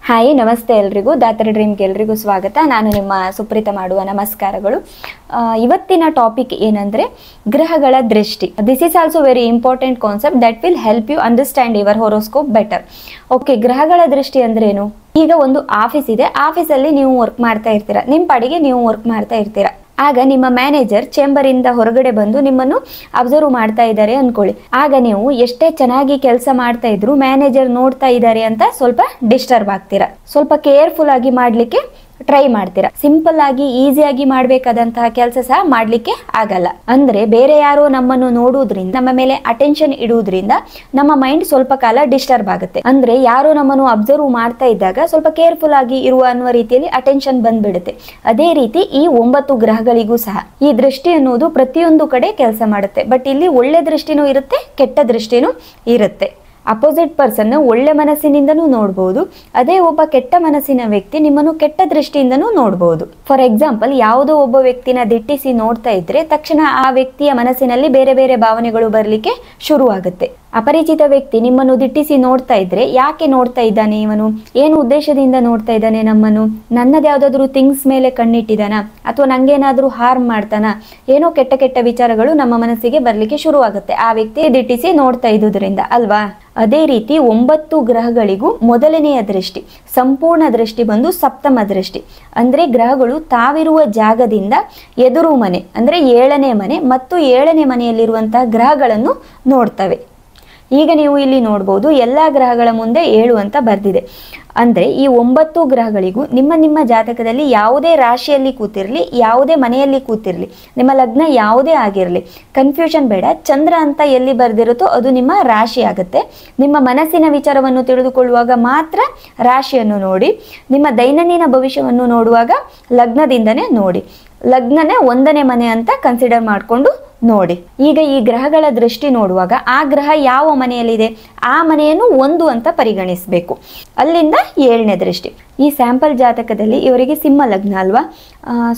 Hi ನಮಸ್ತೆ ಎಲ್ರಿಗೂ ದಾತರ ಡ್ರೀಮ್ಗೆ ಎಲ್ರಿಗೂ ಸ್ವಾಗತ. ನಾನು ನಿಮ್ಮ ಸುಪ್ರೀತ ಮಾಡುವ ನಮಸ್ಕಾರಗಳು. ಇವತ್ತಿನ ಟಾಪಿಕ್ ಏನಂದ್ರೆ ಗ್ರಹಗಳ ದೃಷ್ಟಿ. This is also very important concept that will help you understand your horoscope better. Okay, ಗ್ರಹಗಳ ದೃಷ್ಟಿ ಅಂದ್ರೆ ಏನು? ಈಗ ಒಂದು ಆಫೀಸ್ ಇದೆ, ಆಫೀಸಲ್ಲಿ ನೀವು ವರ್ಕ್ ಮಾಡ್ತಾ ಇರ್ತೀರಾ, ನಿಮ್ಮ ಪಾಡಿಗೆ ನೀವು ವರ್ಕ್ ಮಾಡ್ತಾ ಇರ್ತೀರಾ. ಆಗ ನಿಮ್ಮ ಮ್ಯಾನೇಜರ್ ಚೇಂಬರ್ ಇಂದ ಹೊರಗಡೆ ಬಂದು ನಿಮ್ಮನ್ನು ಅಬ್ಸರ್ವ್ ಮಾಡ್ತಾ ಇದ್ದಾರೆ ಅನ್ಕೊಳ್ಳಿ. ಆಗ ನೀವು ಎಷ್ಟೇ ಚೆನ್ನಾಗಿ ಕೆಲಸ ಮಾಡ್ತಾ ಇದ್ರು ಮ್ಯಾನೇಜರ್ ನೋಡ್ತಾ ಇದ್ದಾರೆ ಅಂತ ಸ್ವಲ್ಪ ಡಿಸ್ಟರ್ಬ್ ಆಗ್ತೀರಾ, ಸ್ವಲ್ಪ ಕೇರ್ಫುಲ್ ಆಗಿ ಮಾಡ್ಲಿಕ್ಕೆ ಟ್ರೈ ಮಾಡ್ತೀರಾ. ಸಿಂಪಲ್ ಆಗಿ ಈಸಿಯಾಗಿ ಮಾಡ್ಬೇಕಾದಂತಹ ಕೆಲಸ ಸಹ ಮಾಡ್ಲಿಕ್ಕೆ ಆಗಲ್ಲ. ಅಂದ್ರೆ ಬೇರೆ ಯಾರೋ ನಮ್ಮನ್ನು ನೋಡುವುದ್ರಿಂದ, ನಮ್ಮ ಮೇಲೆ ಅಟೆನ್ಷನ್ ಇಡುವುದ್ರಿಂದ ನಮ್ಮ ಮೈಂಡ್ ಸ್ವಲ್ಪ ಕಾಲ ಡಿಸ್ಟರ್ಬ್ ಆಗುತ್ತೆ. ಅಂದ್ರೆ ಯಾರೋ ನಮ್ಮನ್ನು ಅಬ್ಸರ್ವ್ ಮಾಡ್ತಾ ಇದ್ದಾಗ ಸ್ವಲ್ಪ ಕೇರ್ಫುಲ್ ಆಗಿ ಇರುವ ಅನ್ನುವ ರೀತಿಯಲ್ಲಿ ಅಟೆನ್ಷನ್ ಬಂದ್ಬಿಡುತ್ತೆ. ಅದೇ ರೀತಿ ಈ 9 ಗ್ರಹಗಳಿಗೂ ಸಹ ಈ ದೃಷ್ಟಿ ಅನ್ನುವುದು ಪ್ರತಿಯೊಂದು ಕಡೆ ಕೆಲಸ ಮಾಡುತ್ತೆ. ಬಟ್ ಇಲ್ಲಿ ಒಳ್ಳೆ ದೃಷ್ಟಿನೂ ಇರುತ್ತೆ, ಕೆಟ್ಟ ದೃಷ್ಟಿನೂ ಇರುತ್ತೆ. ಅಪೋಸಿಟ್ ಪರ್ಸನ್ ಒಳ್ಳೆ ಮನಸ್ಸಿನಿಂದನೂ ನೋಡಬಹುದು, ಅದೇ ಒಬ್ಬ ಕೆಟ್ಟ ಮನಸ್ಸಿನ ವ್ಯಕ್ತಿ ನಿಮ್ಮನ್ನು ಕೆಟ್ಟ ದೃಷ್ಟಿಯಿಂದನೂ ನೋಡಬಹುದು. ಫಾರ್ ಎಕ್ಸಾಂಪಲ್, ಯಾವುದೋ ಒಬ್ಬ ವ್ಯಕ್ತಿನ ದಿಟ್ಟಿಸಿ ನೋಡ್ತಾ ಇದ್ರೆ ತಕ್ಷಣ ಆ ವ್ಯಕ್ತಿಯ ಮನಸ್ಸಿನಲ್ಲಿ ಬೇರೆ ಬೇರೆ ಭಾವನೆಗಳು ಬರಲಿಕ್ಕೆ ಶುರು ಆಗುತ್ತೆ. ಅಪರಿಚಿತ ವ್ಯಕ್ತಿ ನಿಮ್ಮನ್ನು ದಿಟ್ಟಿಸಿ ನೋಡ್ತಾ ಇದ್ರೆ ಯಾಕೆ ನೋಡ್ತಾ ಇದ್ದಾನೆ, ಇವನು ಏನು ಉದ್ದೇಶದಿಂದ ನೋಡ್ತಾ ಇದ್ದಾನೆ ನಮ್ಮನ್ನು? ನನ್ನದು ಯಾವ್ದಾದ್ರು ಥಿಂಗ್ಸ್ ಮೇಲೆ ಕಣ್ಣಿಟ್ಟಿದಾನ, ಅಥವಾ ನಂಗೇನಾದ್ರೂ ಹಾರ್ಮ್ ಮಾಡ್ತಾನ? ಏನೋ ಕೆಟ್ಟ ಕೆಟ್ಟ ವಿಚಾರಗಳು ನಮ್ಮ ಮನಸ್ಸಿಗೆ ಬರ್ಲಿಕ್ಕೆ ಶುರು ಆಗುತ್ತೆ ಆ ವ್ಯಕ್ತಿ ದಿಟ್ಟಿಸಿ ನೋಡ್ತಾ ಇದ್ದುದರಿಂದ, ಅಲ್ವಾ? ಅದೇ ರೀತಿ 9 ಗ್ರಹಗಳಿಗೂ ಮೊದಲನೆಯ ದೃಷ್ಟಿ, ಸಂಪೂರ್ಣ ದೃಷ್ಟಿ ಬಂದು ಸಪ್ತಮ ದೃಷ್ಟಿ. ಅಂದ್ರೆ ಗ್ರಹಗಳು ತಾವಿರುವ ಜಾಗದಿಂದ ಎದುರು ಮನೆ ಅಂದ್ರೆ 7ನೇ ಮನೆ ಮತ್ತು 7ನೇ ಮನೆಯಲ್ಲಿರುವಂತಹ ಗ್ರಹಗಳನ್ನು ನೋಡ್ತವೆ. ಈಗ ನೀವು ಇಲ್ಲಿ ನೋಡ್ಬೋದು, ಎಲ್ಲಾ ಗ್ರಹಗಳ ಮುಂದೆ 7 ಅಂತ ಬರ್ದಿದೆ. ಅಂದ್ರೆ ಈ 9 ಗ್ರಹಗಳಿಗೂ ನಿಮ್ಮ ನಿಮ್ಮ ಜಾತಕದಲ್ಲಿ ಯಾವುದೇ ರಾಶಿಯಲ್ಲಿ ಕೂತಿರ್ಲಿ, ಯಾವುದೇ ಮನೆಯಲ್ಲಿ ಕೂತಿರ್ಲಿ, ನಿಮ್ಮ ಲಗ್ನ ಯಾವುದೇ ಆಗಿರ್ಲಿ, ಕನ್ಫ್ಯೂಷನ್ ಬೇಡ. ಚಂದ್ರ ಅಂತ ಎಲ್ಲಿ ಬರ್ದಿರುತ್ತೋ ಅದು ನಿಮ್ಮ ರಾಶಿ ಆಗುತ್ತೆ. ನಿಮ್ಮ ಮನಸ್ಸಿನ ವಿಚಾರವನ್ನು ತಿಳಿದುಕೊಳ್ಳುವಾಗ ಮಾತ್ರ ರಾಶಿಯನ್ನು ನೋಡಿ, ನಿಮ್ಮ ದೈನಂದಿನ ಭವಿಷ್ಯವನ್ನು ನೋಡುವಾಗ ಲಗ್ನದಿಂದನೇ ನೋಡಿ. ಲಗ್ನನೇ 1ನೇ ಮನೆ ಅಂತ ಕನ್ಸಿಡರ್ ಮಾಡಿಕೊಂಡು ನೋಡಿ. ಈಗ ಈ ಗ್ರಹಗಳ ದೃಷ್ಟಿ ನೋಡುವಾಗ ಆ ಗ್ರಹ ಯಾವ ಮನೆಯಲ್ಲಿದೆ ಆ ಮನೆಯನ್ನು 1 ಅಂತ ಪರಿಗಣಿಸಬೇಕು. ಅಲ್ಲಿಂದ 7ನೇ ದೃಷ್ಟಿ. ಈ ಸ್ಯಾಂಪಲ್ ಜಾತಕದಲ್ಲಿ ಇವರಿಗೆ ಸಿಂಹ ಲಗ್ನ ಅಲ್ವಾ?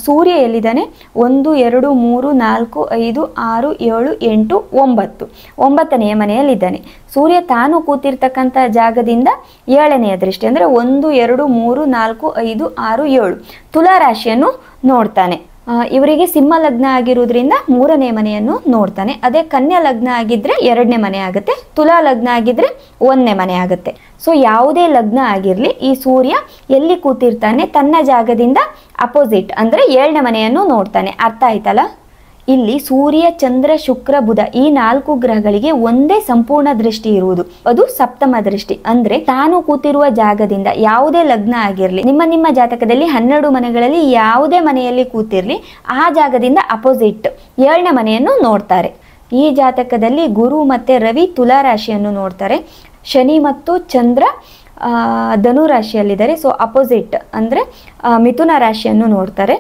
ಸೂರ್ಯ ಎಲ್ಲಿದ್ದಾನೆ? 1 2 3 4 5 6 7 8 9 9ನೇ ಮನೆಯಲ್ಲಿದ್ದಾನೆ. ಸೂರ್ಯ ತಾನು ಕೂತಿರ್ತಕ್ಕಂಥ ಜಾಗದಿಂದ 7ನೇ ದೃಷ್ಟಿ ಅಂದ್ರೆ 1 2 3 4 5 6 7 ತುಲಾ ರಾಶಿಯನ್ನು ನೋಡ್ತಾನೆ. ಇವರಿಗೆ ಸಿಂಹ ಲಗ್ನ ಆಗಿರುವುದರಿಂದ 3ನೇ ಮನೆಯನ್ನು ನೋಡ್ತಾನೆ. ಅದೇ ಕನ್ಯಾ ಲಗ್ನ ಆಗಿದ್ರೆ 2ನೇ ಮನೆ ಆಗುತ್ತೆ, ತುಲಾ ಲಗ್ನ ಆಗಿದ್ರೆ 1ನೇ ಮನೆ ಆಗುತ್ತೆ. ಸೊ ಯಾವುದೇ ಲಗ್ನ ಆಗಿರ್ಲಿ, ಈ ಸೂರ್ಯ ಎಲ್ಲಿ ಕೂತಿರ್ತಾನೆ ತನ್ನ ಜಾಗದಿಂದ ಅಪೋಸಿಟ್ ಅಂದ್ರೆ 7ನೇ ಮನೆಯನ್ನು ನೋಡ್ತಾನೆ. ಅರ್ಥ ಆಯ್ತಲ್ಲ? ಇಲ್ಲಿ ಸೂರ್ಯ ಚಂದ್ರ ಶುಕ್ರ ಬುಧ ಈ 4 ಗ್ರಹಗಳಿಗೆ ಒಂದೇ ಸಂಪೂರ್ಣ ದೃಷ್ಟಿ ಇರುವುದು, ಅದು ಸಪ್ತಮ ದೃಷ್ಟಿ. ಅಂದ್ರೆ ತಾನು ಕೂತಿರುವ ಜಾಗದಿಂದ ಯಾವುದೇ ಲಗ್ನ ಆಗಿರ್ಲಿ, ನಿಮ್ಮ ನಿಮ್ಮ ಜಾತಕದಲ್ಲಿ 12 ಮನೆಗಳಲ್ಲಿ ಯಾವುದೇ ಮನೆಯಲ್ಲಿ ಕೂತಿರ್ಲಿ, ಆ ಜಾಗದಿಂದ ಅಪೋಸಿಟ್ 7ನೇ ಮನೆಯನ್ನು ನೋಡ್ತಾರೆ. ಈ ಜಾತಕದಲ್ಲಿ ಗುರು ಮತ್ತೆ ರವಿ ತುಲಾ ರಾಶಿಯನ್ನು ನೋಡ್ತಾರೆ, ಶನಿ ಮತ್ತು ಚಂದ್ರ ಧನು ರಾಶಿಯಲ್ಲಿದ್ದಾರೆ. ಸೊ ಅಪೋಸಿಟ್ ಅಂದ್ರೆ ಮಿಥುನ ರಾಶಿಯನ್ನು ನೋಡ್ತಾರೆ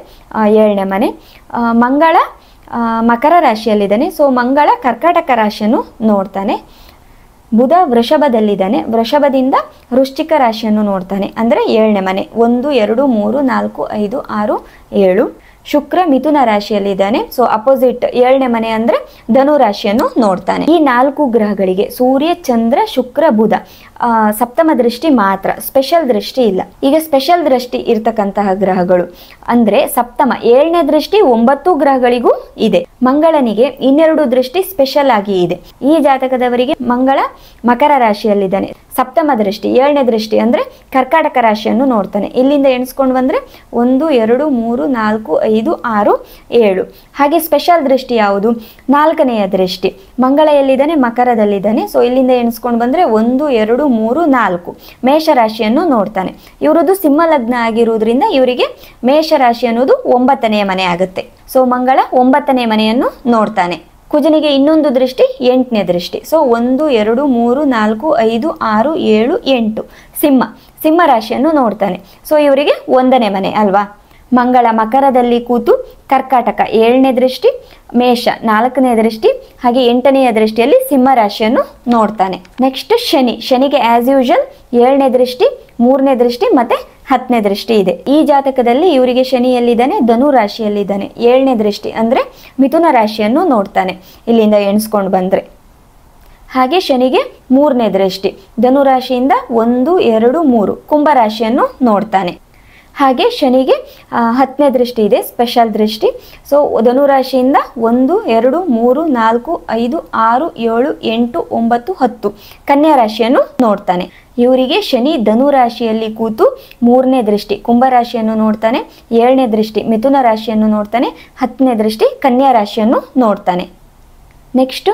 7ನೇ ಮನೆ. ಮಂಗಳ ಮಕರ ರಾಶಿಯಲ್ಲಿದ್ದಾನೆ, ಸೊ ಮಂಗಳ ಕರ್ಕಾಟಕ ರಾಶಿಯನ್ನು ನೋಡ್ತಾನೆ. ಬುಧ ವೃಷಭದಲ್ಲಿದ್ದಾನೆ, ವೃಷಭದಿಂದ ವೃಶ್ಚಿಕ ರಾಶಿಯನ್ನು ನೋಡ್ತಾನೆ ಅಂದ್ರೆ 7ನೇ ಮನೆ 1 2 3 4 5 6 7. ಶುಕ್ರ ಮಿಥುನ ರಾಶಿಯಲ್ಲಿದ್ದಾನೆ, ಸೊ ಅಪೋಸಿಟ್ 7ನೇ ಮನೆ ಅಂದ್ರೆ ಧನು ರಾಶಿಯನ್ನು ನೋಡ್ತಾನೆ. ಈ 4 ಗ್ರಹಗಳಿಗೆ ಸೂರ್ಯ ಚಂದ್ರ ಶುಕ್ರ ಬುಧ ಸಪ್ತಮ ದೃಷ್ಟಿ ಮಾತ್ರ, ಸ್ಪೆಷಲ್ ದೃಷ್ಟಿ ಇಲ್ಲ. ಈಗ ಸ್ಪೆಷಲ್ ದೃಷ್ಟಿ ಇರ್ತಕ್ಕಂತಹ ಗ್ರಹಗಳು ಅಂದ್ರೆ ಸಪ್ತಮ 7ನೇ ದೃಷ್ಟಿ 9 ಗ್ರಹಗಳಿಗೂ ಇದೆ. ಮಂಗಳನಿಗೆ 2 ದೃಷ್ಟಿ ಸ್ಪೆಷಲ್ ಆಗಿ ಇದೆ. ಈ ಜಾತಕದವರಿಗೆ ಮಂಗಳ ಮಕರ ರಾಶಿಯಲ್ಲಿದ್ದಾನೆ, ಸಪ್ತಮ ದೃಷ್ಟಿ 7ನೇ ದೃಷ್ಟಿ ಅಂದ್ರೆ ಕರ್ಕಾಟಕ ರಾಶಿಯನ್ನು ನೋಡ್ತಾನೆ. ಇಲ್ಲಿಂದ ಎಣಿಸ್ಕೊಂಡು ಬಂದ್ರೆ 1 2 3 4 5 6 7. ಹಾಗೆ ಸ್ಪೆಷಲ್ ದೃಷ್ಟಿ ಯಾವುದು? 4ನೆಯ ದೃಷ್ಟಿ. ಮಂಗಳ ಎಲ್ಲಿದ್ದಾನೆ? ಮಕರದಲ್ಲಿದ್ದಾನೆ. ಸೊ ಇಲ್ಲಿಂದ ಎಣಿಸ್ಕೊಂಡು ಬಂದ್ರೆ 1 2 3 4 ಮೇಷ ರಾಶಿಯನ್ನು ನೋಡ್ತಾನೆ. ಇವರದ್ದು ಸಿಂಹ ಲಗ್ನ ಆಗಿರುವುದರಿಂದ ಇವರಿಗೆ ಮೇಷ ರಾಶಿ ಅನ್ನೋದು 9ನೇ ಮನೆ ಆಗುತ್ತೆ. ಸೊ ಮಂಗಳ 9ನೇ ಮನೆಯನ್ನು ನೋಡ್ತಾನೆ. ಕುಜನಿಗೆ ಇನ್ನೊಂದು ದೃಷ್ಟಿ 8ನೇ ದೃಷ್ಟಿ. ಸೊ 1 2 3 4 5 6 7 8 ಸಿಂಹ ರಾಶಿಯನ್ನು ನೋಡ್ತಾನೆ. ಸೊ ಇವರಿಗೆ 1ನೇ ಮನೆ ಅಲ್ವಾ? ಮಂಗಳ ಮಕರದಲ್ಲಿ ಕೂತು ಕರ್ಕಾಟಕ 7ನೇ ದೃಷ್ಟಿ, ಮೇಷ 4ನೇ ದೃಷ್ಟಿ, ಹಾಗೆ 8ನೆಯ ದೃಷ್ಟಿಯಲ್ಲಿ ಸಿಂಹ ರಾಶಿಯನ್ನು ನೋಡ್ತಾನೆ. ನೆಕ್ಸ್ಟ್ ಶನಿಗೆ ಆಸ್ ಯೂಶುವಲ್ 7ನೇ ದೃಷ್ಟಿ, 3ನೇ ದೃಷ್ಟಿ ಮತ್ತೆ 10ನೇ ದೃಷ್ಟಿ ಇದೆ. ಈ ಜಾತಕದಲ್ಲಿ ಇವರಿಗೆ ಶನಿಯಲ್ಲಿದ್ದಾನೆ, ಧನು ರಾಶಿಯಲ್ಲಿದ್ದಾನೆ. 7ನೇ ದೃಷ್ಟಿ ಅಂದ್ರೆ ಮಿಥುನ ರಾಶಿಯನ್ನು ನೋಡ್ತಾನೆ. ಇಲ್ಲಿಂದ ಎಣಿಸ್ಕೊಂಡು ಬಂದ್ರೆ ಹಾಗೆ ಶನಿಗೆ 3ನೇ ದೃಷ್ಟಿ ಧನುರಾಶಿಯಿಂದ 1, 2, 3 ಕುಂಭರಾಶಿಯನ್ನು ನೋಡ್ತಾನೆ. ಹಾಗೆ ಶನಿಗೆ 10ನೇ ದೃಷ್ಟಿ ಇದೆ, ಸ್ಪೆಷಲ್ ದೃಷ್ಟಿ. ಸೊ ಧನುರಾಶಿಯಿಂದ 1, 2, 3, 4, 5, 6, 7, 8, 9, 10 ಕನ್ಯಾ ರಾಶಿಯನ್ನು ನೋಡ್ತಾನೆ. ಇವರಿಗೆ ಶನಿ ಧನುರಾಶಿಯಲ್ಲಿ ಕೂತು 3ನೇ ದೃಷ್ಟಿ ಕುಂಭರಾಶಿಯನ್ನು ನೋಡ್ತಾನೆ, 7ನೇ ದೃಷ್ಟಿ ಮಿಥುನ ರಾಶಿಯನ್ನು ನೋಡ್ತಾನೆ, 10ನೇ ದೃಷ್ಟಿ ಕನ್ಯಾ ರಾಶಿಯನ್ನು ನೋಡ್ತಾನೆ. ನೆಕ್ಸ್ಟ್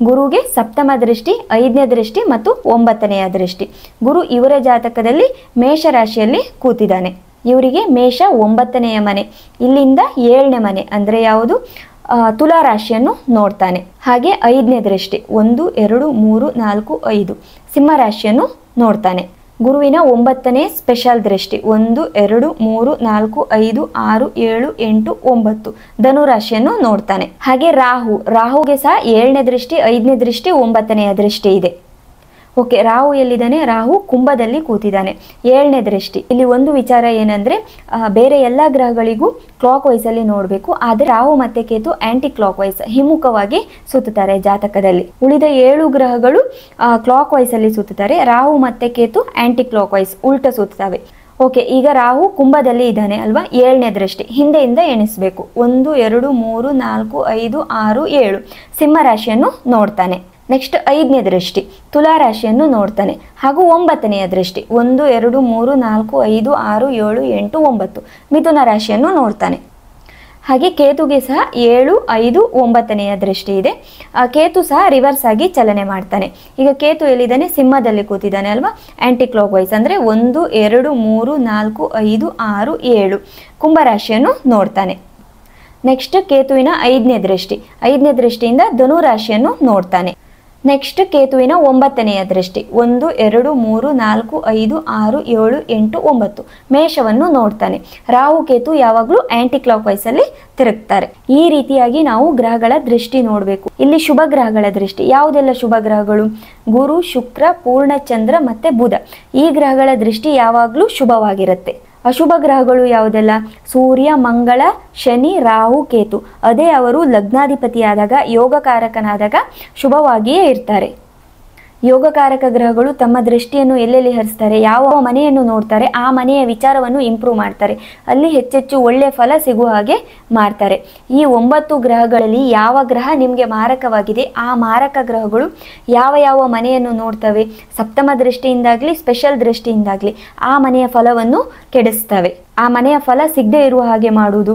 ಗುರುಗೆ 7ಮ ದೃಷ್ಟಿ, 5ನೇ ದೃಷ್ಟಿ ಮತ್ತು 9ನೆಯ ದೃಷ್ಟಿ. ಗುರು ಇವರ ಜಾತಕದಲ್ಲಿ ಮೇಷರಾಶಿಯಲ್ಲಿ ಕೂತಿದ್ದಾನೆ. ಇವರಿಗೆ ಮೇಷ 9ನೆಯ ಮನೆ, ಇಲ್ಲಿಂದ 7ನೇ ಮನೆ ಅಂದರೆ ಯಾವುದು ತುಲಾ ರಾಶಿಯನ್ನು ನೋಡ್ತಾನೆ. ಹಾಗೆ 5ನೇ ದೃಷ್ಟಿ 1, 2, 3, 4, 5 ಸಿಂಹ ರಾಶಿಯನ್ನು ನೋಡ್ತಾನೆ. ಗುರುವಿನ 9ನೇ ಸ್ಪೆಷಲ್ ದೃಷ್ಟಿ 1, 2, 3, 4, 5, 6, 7, 8, 9 ಧನುರಾಶಿಯನ್ನು ನೋಡ್ತಾನೆ. ಹಾಗೆ ರಾಹುಗೆ ಸಹ 7ನೇ ದೃಷ್ಟಿ, 5ನೇ ದೃಷ್ಟಿ, 9ನೆಯ ದೃಷ್ಟಿ ಇದೆ. ಓಕೆ, ರಾಹು ಎಲ್ಲಿದ್ದಾನೆ? ರಾಹು ಕುಂಭದಲ್ಲಿ ಕೂತಿದ್ದಾನೆ, 7ನೇ ದೃಷ್ಟಿ. ಇಲ್ಲಿ ಒಂದು ವಿಚಾರ ಏನಂದ್ರೆ ಬೇರೆ ಎಲ್ಲ ಗ್ರಹಗಳಿಗೂ ಕ್ಲಾಕ್ ವೈಸ್ ಅಲ್ಲಿ ನೋಡಬೇಕು, ಆದರೆ ರಾಹು ಮತ್ತೆ ಕೇತು ಆಂಟಿ ಕ್ಲಾಕ್ ವೈಸ್ ಹಿಮ್ಮುಖವಾಗಿ ಸುತ್ತುತ್ತಾರೆ ಜಾತಕದಲ್ಲಿ. ಉಳಿದ 7 ಗ್ರಹಗಳು ಕ್ಲಾಕ್ ವೈಸ್ ಅಲ್ಲಿ ಸುತ್ತುತ್ತಾರೆ, ರಾಹು ಮತ್ತೆ ಕೇತು ಆಂಟಿ ಕ್ಲಾಕ್ ವೈಸ್ ಉಲ್ಟ ಸುತ್ತುತ್ತವೆ. ಓಕೆ, ಈಗ ರಾಹು ಕುಂಭದಲ್ಲಿ ಇದ್ದಾನೆ ಅಲ್ವಾ, 7ನೇ ದೃಷ್ಟಿ ಹಿಂದೆಯಿಂದ ಎಣಿಸಬೇಕು. 1, 2, 3, 4, 5, 6, 7 ಸಿಂಹ ರಾಶಿಯನ್ನು ನೋಡ್ತಾನೆ. ನೆಕ್ಸ್ಟ್ 5ನೇ ದೃಷ್ಟಿ ತುಲಾ ರಾಶಿಯನ್ನು ನೋಡ್ತಾನೆ. ಹಾಗೂ 9ನೆಯ ದೃಷ್ಟಿ 1, 2, 3, 4, 5, 6, 7, 8, 9 ಮಿಥುನ ರಾಶಿಯನ್ನು ನೋಡ್ತಾನೆ. ಹಾಗೆ ಕೇತುಗೆ ಸಹ 7, 5, 9ನೆಯ ದೃಷ್ಟಿ ಇದೆ. ಕೇತು ಸಹ ರಿವರ್ಸ್ ಆಗಿ ಚಲನೆ ಮಾಡ್ತಾನೆ. ಈಗ ಕೇತು ಎಲ್ಲಿದ್ದಾನೆ? ಸಿಂಹದಲ್ಲಿ ಕೂತಿದ್ದಾನೆ ಅಲ್ವಾ, ಆಂಟಿ ಕ್ಲಾಕ್ ವೈಸ್ ಅಂದರೆ 1, 2, 3, 4, 5, 6, 7 ಕುಂಭರಾಶಿಯನ್ನು ನೋಡ್ತಾನೆ. ನೆಕ್ಸ್ಟ್ ಕೇತುವಿನ 5ನೇ ದೃಷ್ಟಿ, 5ನೇ ದೃಷ್ಟಿಯಿಂದ ಧನು ರಾಶಿಯನ್ನು ನೋಡ್ತಾನೆ. ನೆಕ್ಸ್ಟ್ ಕೇತುವಿನ 9ನೆಯ ದೃಷ್ಟಿ 1, 2, 3, 4, 5, 6, 7, 8, 9 ಮೇಷವನ್ನು ನೋಡ್ತಾನೆ. ರಾಹು ಕೇತು ಯಾವಾಗಲೂ ಆಂಟಿ ಕ್ಲಾಕ್ ವೈಸ್ ಅಲ್ಲಿ ತಿರುಗ್ತಾರೆ. ಈ ರೀತಿಯಾಗಿ ನಾವು ಗ್ರಹಗಳ ದೃಷ್ಟಿ ನೋಡಬೇಕು. ಇಲ್ಲಿ ಶುಭ ಗ್ರಹಗಳ ದೃಷ್ಟಿ ಯಾವುದೆಲ್ಲ ಶುಭ ಗ್ರಹಗಳು? ಗುರು, ಶುಕ್ರ, ಪೂರ್ಣಚಂದ್ರ ಮತ್ತೆ ಬುಧ. ಈ ಗ್ರಹಗಳ ದೃಷ್ಟಿ ಯಾವಾಗಲೂ ಶುಭವಾಗಿರುತ್ತೆ. ಅಶುಭ ಗ್ರಹಗಳು ಯಾವುದೆಲ್ಲ? ಸೂರ್ಯ, ಮಂಗಳ, ಶನಿ, ರಾಹು, ಕೇತು. ಅದೇ ಅವರು ಲಗ್ನಾಧಿಪತಿಯಾದಾಗ ಯೋಗಕಾರಕನಾದಾಗ ಶುಭವಾಗಿಯೇ ಇರ್ತಾರೆ. ಯೋಗಕಾರಕ ಗ್ರಹಗಳು ತಮ್ಮ ದೃಷ್ಟಿಯನ್ನು ಎಲ್ಲೆಲ್ಲಿ ಹರಿಸ್ತಾರೆ, ಯಾವ ಮನೆಯನ್ನು ನೋಡ್ತಾರೆ, ಆ ಮನೆಯ ವಿಚಾರವನ್ನು ಇಂಪ್ರೂವ್ ಮಾಡ್ತಾರೆ, ಅಲ್ಲಿ ಹೆಚ್ಚೆಚ್ಚು ಒಳ್ಳೆಯ ಫಲ ಸಿಗುವ ಹಾಗೆ ಮಾಡ್ತಾರೆ. ಈ 9 ಗ್ರಹಗಳಲ್ಲಿ ಯಾವ ಗ್ರಹ ನಿಮಗೆ ಮಾರಕವಾಗಿದೆ, ಆ ಮಾರಕ ಗ್ರಹಗಳು ಯಾವ ಯಾವ ಮನೆಯನ್ನು ನೋಡ್ತವೆ, ಸಪ್ತಮ ದೃಷ್ಟಿಯಿಂದಾಗಲಿ ಸ್ಪೆಷಲ್ ದೃಷ್ಟಿಯಿಂದಾಗಲಿ ಆ ಮನೆಯ ಫಲವನ್ನು ಕೆಡಿಸ್ತವೆ. ಆ ಮನೆಯ ಫಲ ಸಿಗದೆ ಇರುವ ಹಾಗೆ ಮಾಡುವುದು,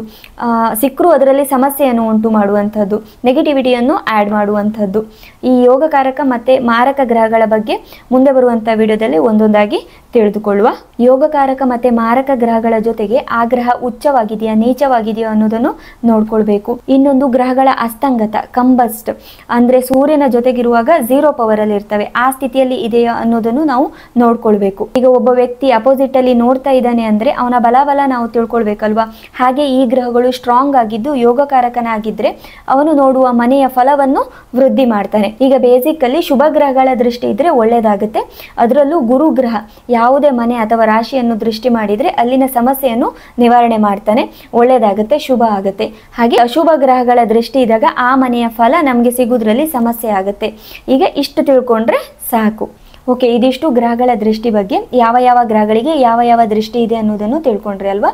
ಸಿಕ್ಕರೂ ಅದರಲ್ಲಿ ಸಮಸ್ಯೆಯನ್ನು ಉಂಟು ಮಾಡುವಂಥದ್ದು, ನೆಗೆಟಿವಿಟಿಯನ್ನು ಆ್ಯಡ್ ಮಾಡುವಂಥದ್ದು. ಈ ಯೋಗಕಾರಕ ಮತ್ತು ಮಾರಕ ಗ್ರಹಗಳ ಬಗ್ಗೆ ಮುಂದೆ ಬರುವಂಥ ವಿಡಿಯೋದಲ್ಲಿ ಒಂದೊಂದಾಗಿ ತಿಳಿದುಕೊಳ್ಳುವ. ಯೋಗಕಾರಕ ಮತ್ತು ಮಾರಕ ಗ್ರಹಗಳ ಜೊತೆಗೆ ಆ ಗ್ರಹ ಉಚ್ಚವಾಗಿದೆಯಾ ನೀಚವಾಗಿದೆಯಾ ಅನ್ನೋದನ್ನು ನೋಡ್ಕೊಳ್ಬೇಕು. ಇನ್ನೊಂದು ಗ್ರಹಗಳ ಅಸ್ತಂಗತ, ಕಂಬಸ್ಟ್ ಅಂದರೆ ಸೂರ್ಯನ ಜೊತೆಗಿರುವಾಗ 0 ಪವರಲ್ಲಿ ಇರ್ತವೆ, ಆ ಸ್ಥಿತಿಯಲ್ಲಿ ಇದೆಯಾ ಅನ್ನೋದನ್ನು ನಾವು ನೋಡ್ಕೊಳ್ಬೇಕು. ಈಗ ಒಬ್ಬ ವ್ಯಕ್ತಿ ಅಪೋಸಿಟ್ ಅಲ್ಲಿ ನೋಡ್ತಾ ಇದ್ದಾನೆ ಅಂದರೆ ಅವನ ಬಲ ನಾವು ತಿಳ್ಕೊಳ್ಬೇಕಲ್ವಾ. ಹಾಗೆ ಈ ಗ್ರಹಗಳು ಸ್ಟ್ರಾಂಗ್ ಆಗಿದ್ದು ಯೋಗಕಾರಕನಾಗಿದ್ರೆ ಅವನು ನೋಡುವ ಮನೆಯ ಫಲವನ್ನು ವೃದ್ಧಿ ಮಾಡ್ತಾನೆ. ಈಗ ಬೇಸಿಕ್ ಅಲ್ಲಿ ಶುಭ ಗ್ರಹಗಳ ದೃಷ್ಟಿ ಇದ್ರೆ ಒಳ್ಳೇದಾಗುತ್ತೆ. ಅದರಲ್ಲೂ ಗುರು ಗ್ರಹ ಯಾವುದೇ ಮನೆ ಅಥವಾ ರಾಶಿಯನ್ನು ದೃಷ್ಟಿ ಮಾಡಿದ್ರೆ ಅಲ್ಲಿನ ಸಮಸ್ಯೆಯನ್ನು ನಿವಾರಣೆ ಮಾಡ್ತಾನೆ, ಒಳ್ಳೇದಾಗುತ್ತೆ, ಶುಭ ಆಗುತ್ತೆ. ಹಾಗೆ ಅಶುಭ ಗ್ರಹಗಳ ದೃಷ್ಟಿ ಇದ್ದಾಗ ಆ ಮನೆಯ ಫಲ ನಮಗೆ ಸಿಗುವುದರಲ್ಲಿ ಸಮಸ್ಯೆ ಆಗುತ್ತೆ. ಈಗ ಇಷ್ಟು ತಿಳ್ಕೊಂಡ್ರೆ ಸಾಕು. ಓಕೆ, ಇದಿಷ್ಟು ಗ್ರಹಗಳ ದೃಷ್ಟಿ ಬಗ್ಗೆ, ಯಾವ ಯಾವ ಗ್ರಹಗಳಿಗೆ ಯಾವ ಯಾವ ದೃಷ್ಟಿ ಇದೆ ಅನ್ನೋದನ್ನು ತಿಳ್ಕೊಂಡ್ರಿ ಅಲ್ವಾ.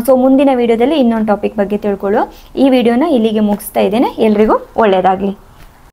ಸೊ ಮುಂದಿನ ವಿಡಿಯೋದಲ್ಲಿ ಇನ್ನೊಂದು ಟಾಪಿಕ್ ಬಗ್ಗೆ ತಿಳ್ಕೊಳ್ಳುವ. ಈ ವಿಡಿಯೋನ ಇಲ್ಲಿಗೆ ಮುಗಿಸ್ತಾ ಇದ್ದೇನೆ. ಎಲ್ರಿಗೂ ಒಳ್ಳೆಯದಾಗಲಿ.